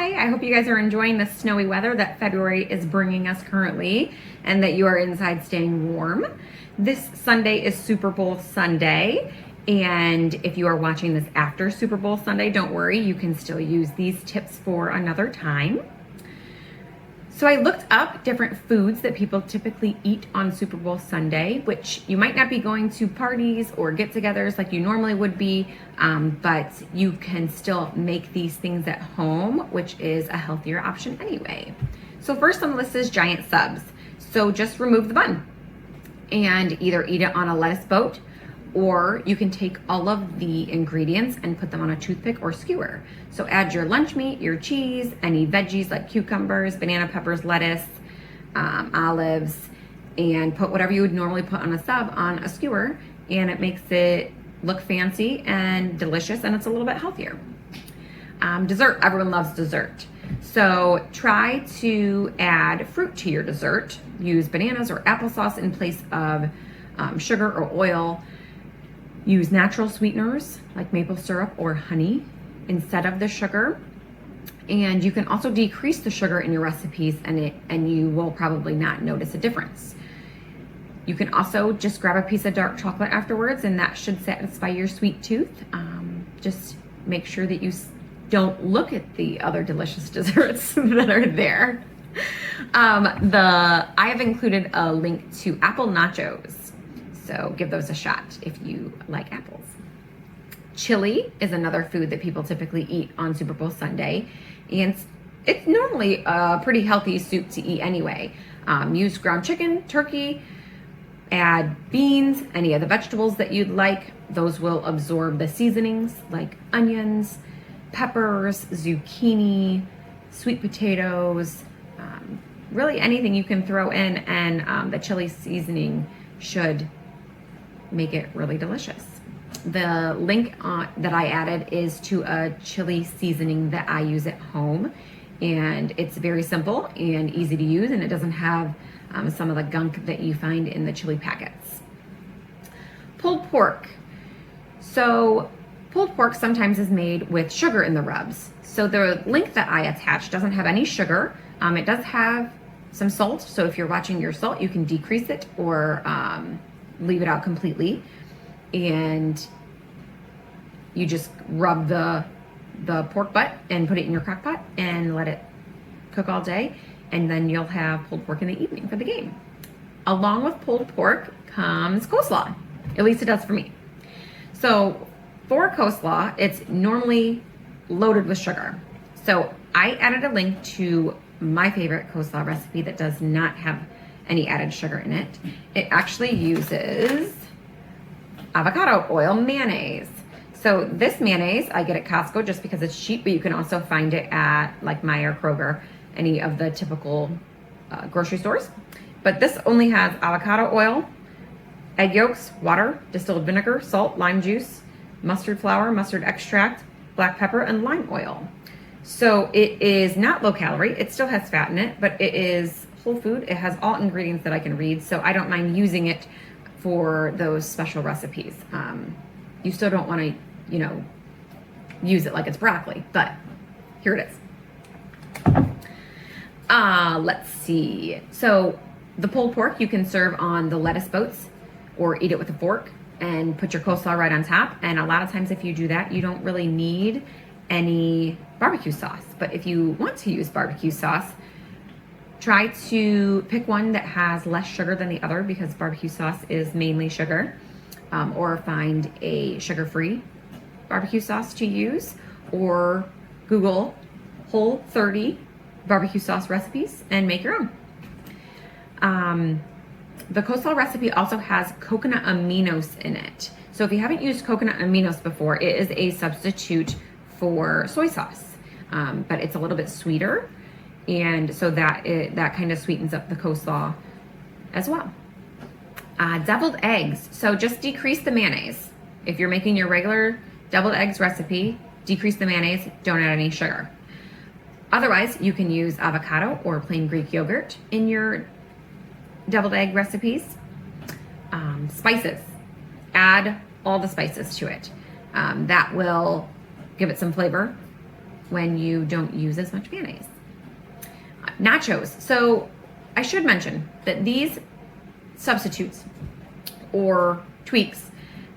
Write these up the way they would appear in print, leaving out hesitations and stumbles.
Hi, I hope you guys are enjoying the snowy weather that February is bringing us currently and that you are inside staying warm. This Sunday is Super Bowl Sunday, and if you are watching this after Super Bowl Sunday, don't worry, you can still use these tips for another time. So I looked up different foods that people typically eat on Super Bowl Sunday, which you might not be going to parties or get-togethers like you normally would be, but you can still make these things at home, which is a healthier option anyway. So first on the list is giant subs. So just remove the bun and either eat it on a lettuce boat, or you can take all of the ingredients and put them on a toothpick or skewer. So add your lunch meat, your cheese, any veggies like cucumbers, banana peppers, lettuce, olives, and put whatever you would normally put on a sub on a skewer, and it makes it look fancy and delicious, and it's a little bit healthier. Dessert, everyone loves dessert. So try to add fruit to your dessert. Use bananas or applesauce in place of sugar or oil. Use natural sweeteners like maple syrup or honey instead of the sugar. And you can also decrease the sugar in your recipes, and you will probably not notice a difference. You can also just grab a piece of dark chocolate afterwards, and that should satisfy your sweet tooth. Just make sure that you don't look at the other delicious desserts that are there. I have included a link to apple nachos. So give those a shot if you like apples. Chili is another food that people typically eat on Super Bowl Sunday. And it's normally a pretty healthy soup to eat anyway. Use ground chicken, turkey, add beans, any of the vegetables that you'd like. Those will absorb the seasonings like onions, peppers, zucchini, sweet potatoes, really anything you can throw in, and the chili seasoning should make it really delicious. The link that I added is to a chili seasoning that I use at home, and it's very simple and easy to use, and it doesn't have some of the gunk that you find in the chili packets. Pulled pork. So pulled pork sometimes is made with sugar in the rubs. So the link that I attached doesn't have any sugar. It does have some salt, so if you're watching your salt, you can decrease it or leave it out completely, and you just rub the pork butt and put it in your crock pot and let it cook all day, and then you'll have pulled pork in the evening for the game. Along with pulled pork comes coleslaw. At least it does for me. So for coleslaw, it's normally loaded with sugar. So I added a link to my favorite coleslaw recipe that does not have any added sugar in it. It actually uses avocado oil mayonnaise. So this mayonnaise I get at Costco just because it's cheap, but you can also find it at like Meijer, Kroger, any of the typical grocery stores. But this only has avocado oil, egg yolks, water, distilled vinegar, salt, lime juice, mustard flour, mustard extract, black pepper, and lime oil. So it is not low calorie. It still has fat in it, but it is whole food. It has all ingredients that I can read, so I don't mind using it for those special recipes. You still don't want to, use it like it's broccoli, but here it is. Let's see. So the pulled pork you can serve on the lettuce boats or eat it with a fork and put your coleslaw right on top. And a lot of times if you do that, you don't really need any barbecue sauce. But if you want to use barbecue sauce, try to pick one that has less sugar than the other, because barbecue sauce is mainly sugar, or find a sugar-free barbecue sauce to use, or Google Whole30 barbecue sauce recipes and make your own. The coleslaw recipe also has coconut aminos in it. So if you haven't used coconut aminos before, it is a substitute for soy sauce, but it's a little bit sweeter, and so that kind of sweetens up the coleslaw as well. Deviled eggs. So just decrease the mayonnaise. If you're making your regular deviled eggs recipe, decrease the mayonnaise, don't add any sugar. Otherwise, you can use avocado or plain Greek yogurt in your deviled egg recipes. Spices. Add all the spices to it. That will give it some flavor. when you don't use as much mayonnaise. Nachos. So I should mention that these substitutes or tweaks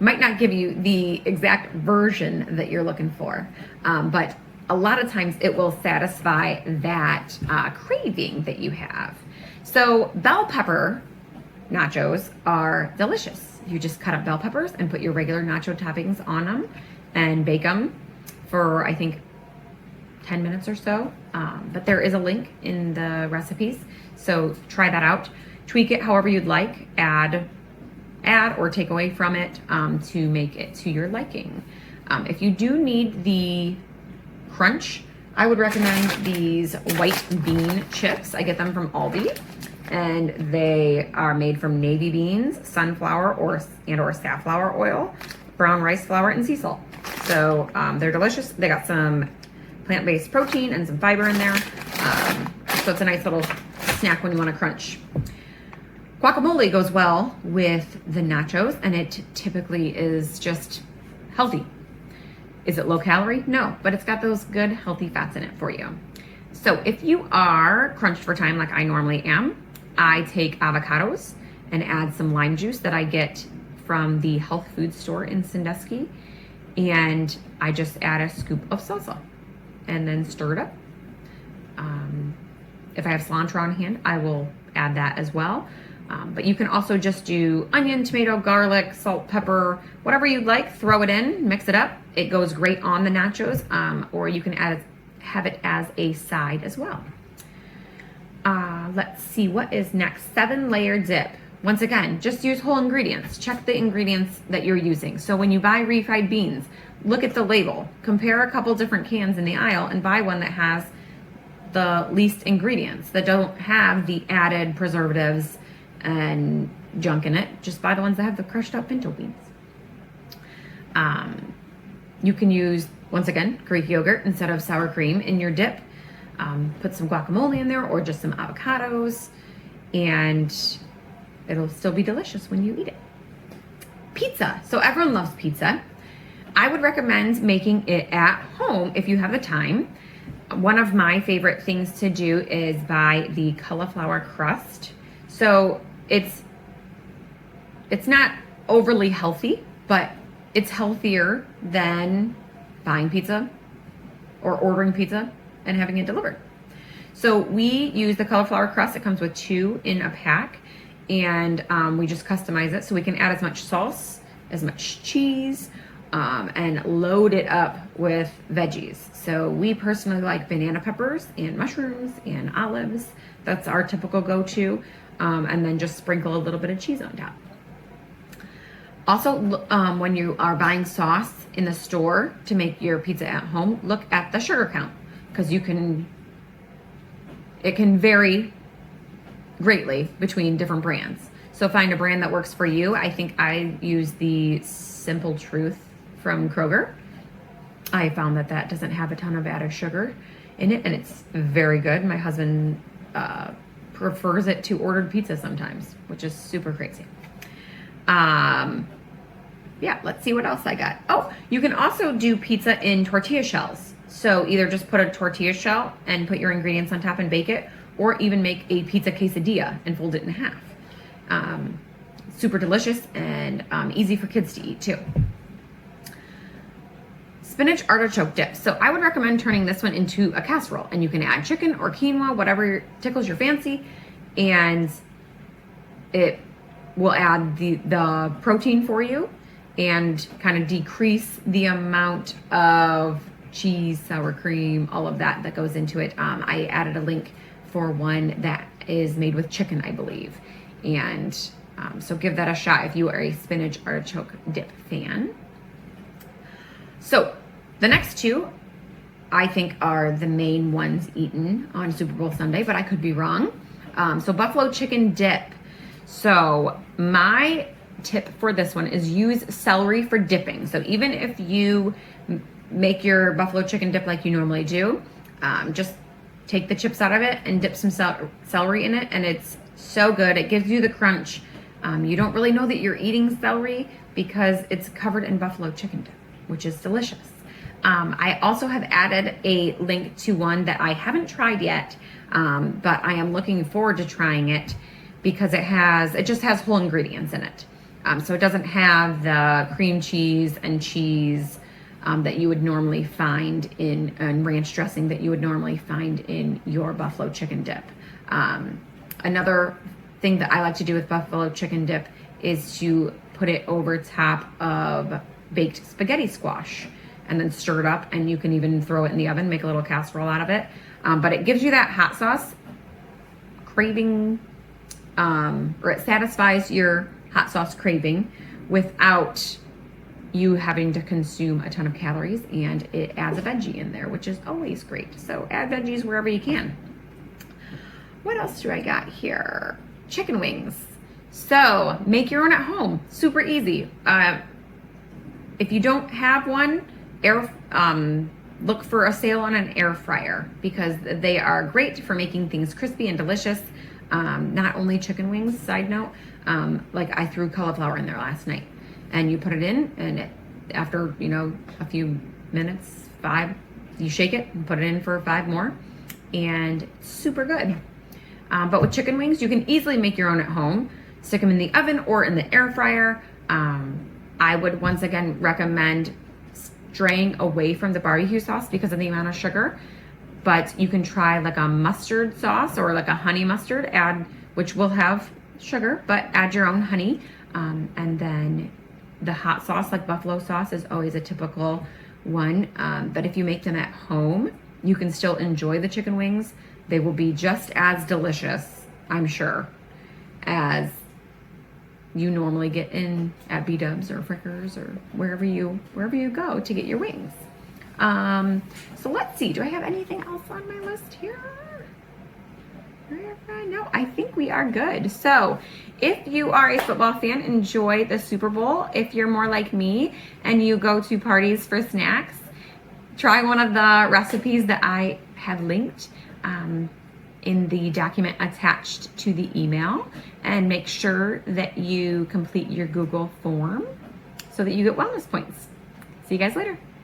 might not give you the exact version that you're looking for, but a lot of times it will satisfy that craving that you have. So bell pepper nachos are delicious. You just cut up bell peppers and put your regular nacho toppings on them and bake them for, I think, 10 minutes or so. But there is a link in the recipes, so try that out. Tweak it however you'd like. Add or take away from it to make it to your liking. If you do need the crunch, I would recommend these white bean chips. I get them from Aldi, and they are made from navy beans, sunflower or safflower oil, brown rice flour, and sea salt. So they're delicious. They got some plant-based protein and some fiber in there. So it's a nice little snack when you want to crunch. Guacamole goes well with the nachos, and it typically is just healthy. Is it low calorie? No, but it's got those good healthy fats in it for you. So if you are crunched for time like I normally am, I take avocados and add some lime juice that I get from the health food store in Sandusky, and I just add a scoop of salsa and then stir it up. If I have cilantro on hand, I will add that as well. But you can also just do onion, tomato, garlic, salt, pepper, whatever you'd like, throw it in, mix it up. It goes great on the nachos, or you can have it as a side as well. Let's see, what is next? 7-layer dip. Once again, just use whole ingredients. Check the ingredients that you're using. So when you buy refried beans, look at the label, compare a couple different cans in the aisle, and buy one that has the least ingredients, that don't have the added preservatives and junk in it. Just buy the ones that have the crushed up pinto beans. You can use, once again, Greek yogurt instead of sour cream in your dip. Put some guacamole in there or just some avocados, and it'll still be delicious when you eat it. Pizza. So everyone loves pizza. I would recommend making it at home if you have the time. One of my favorite things to do is buy the cauliflower crust. So it's not overly healthy, but it's healthier than buying pizza or ordering pizza and having it delivered. So we use the cauliflower crust. It comes with 2 in a pack, and we just customize it so we can add as much sauce, as much cheese, and load it up with veggies. So we personally like banana peppers and mushrooms and olives. That's our typical go-to. And then just sprinkle a little bit of cheese on top. Also, when you are buying sauce in the store to make your pizza at home, look at the sugar count, because it can vary greatly between different brands. So find a brand that works for you. I think I use the Simple Truth from Kroger. I found that doesn't have a ton of added sugar in it, and it's very good. My husband prefers it to ordered pizza sometimes, which is super crazy. Yeah, let's see what else I got. Oh, you can also do pizza in tortilla shells. So either just put a tortilla shell and put your ingredients on top and bake it, or even make a pizza quesadilla and fold it in half. Super delicious and easy for kids to eat too. Spinach artichoke dip. So I would recommend turning this one into a casserole, and you can add chicken or quinoa, whatever tickles your fancy, and it will add the protein for you and kind of decrease the amount of cheese, sour cream, all of that goes into it. I added a link for one that is made with chicken, I believe, and so give that a shot if you are a spinach artichoke dip fan. So the next 2, I think, are the main ones eaten on Super Bowl Sunday, but I could be wrong. So buffalo chicken dip. So my tip for this one is use celery for dipping. So even if you make your buffalo chicken dip like you normally do, just take the chips out of it and dip some celery in it, and it's so good. It gives you the crunch. You don't really know that you're eating celery because it's covered in buffalo chicken dip, which is delicious. I also have added a link to one that I haven't tried yet, but I am looking forward to trying it because it just has whole ingredients in it. So it doesn't have the cream cheese and cheese that you would normally find and ranch dressing that you would normally find in your buffalo chicken dip. Another thing that I like to do with buffalo chicken dip is to put it over top of baked spaghetti squash and then stir it up, and you can even throw it in the oven, make a little casserole out of it. But it gives you that hot sauce craving, or it satisfies your hot sauce craving without you having to consume a ton of calories, and it adds a veggie in there, which is always great. So add veggies wherever you can. What else do I got here? Chicken wings. So make your own at home, super easy. If you don't have one, look for a sale on an air fryer because they are great for making things crispy and delicious. Not only chicken wings, side note, like I threw cauliflower in there last night, and you put it in, and after, a few minutes, 5, you shake it and put it in for 5 more, and it's super good. But with chicken wings, you can easily make your own at home. Stick them in the oven or in the air fryer. I would once again recommend straying away from the barbecue sauce because of the amount of sugar, but you can try like a mustard sauce or like a honey mustard, which will have sugar, but add your own honey. And then the hot sauce, like buffalo sauce, is always a typical one. But if you make them at home, you can still enjoy the chicken wings. They will be just as delicious, I'm sure, as you normally get in at B-Dubs or Frickers or wherever you go to get your wings. So let's see, do I have anything else on my list here? No, I think we are good. So if you are a football fan, enjoy the Super Bowl. If you're more like me and you go to parties for snacks, try one of the recipes that I have linked in the document attached to the email, and make sure that you complete your Google form so that you get wellness points. See you guys later.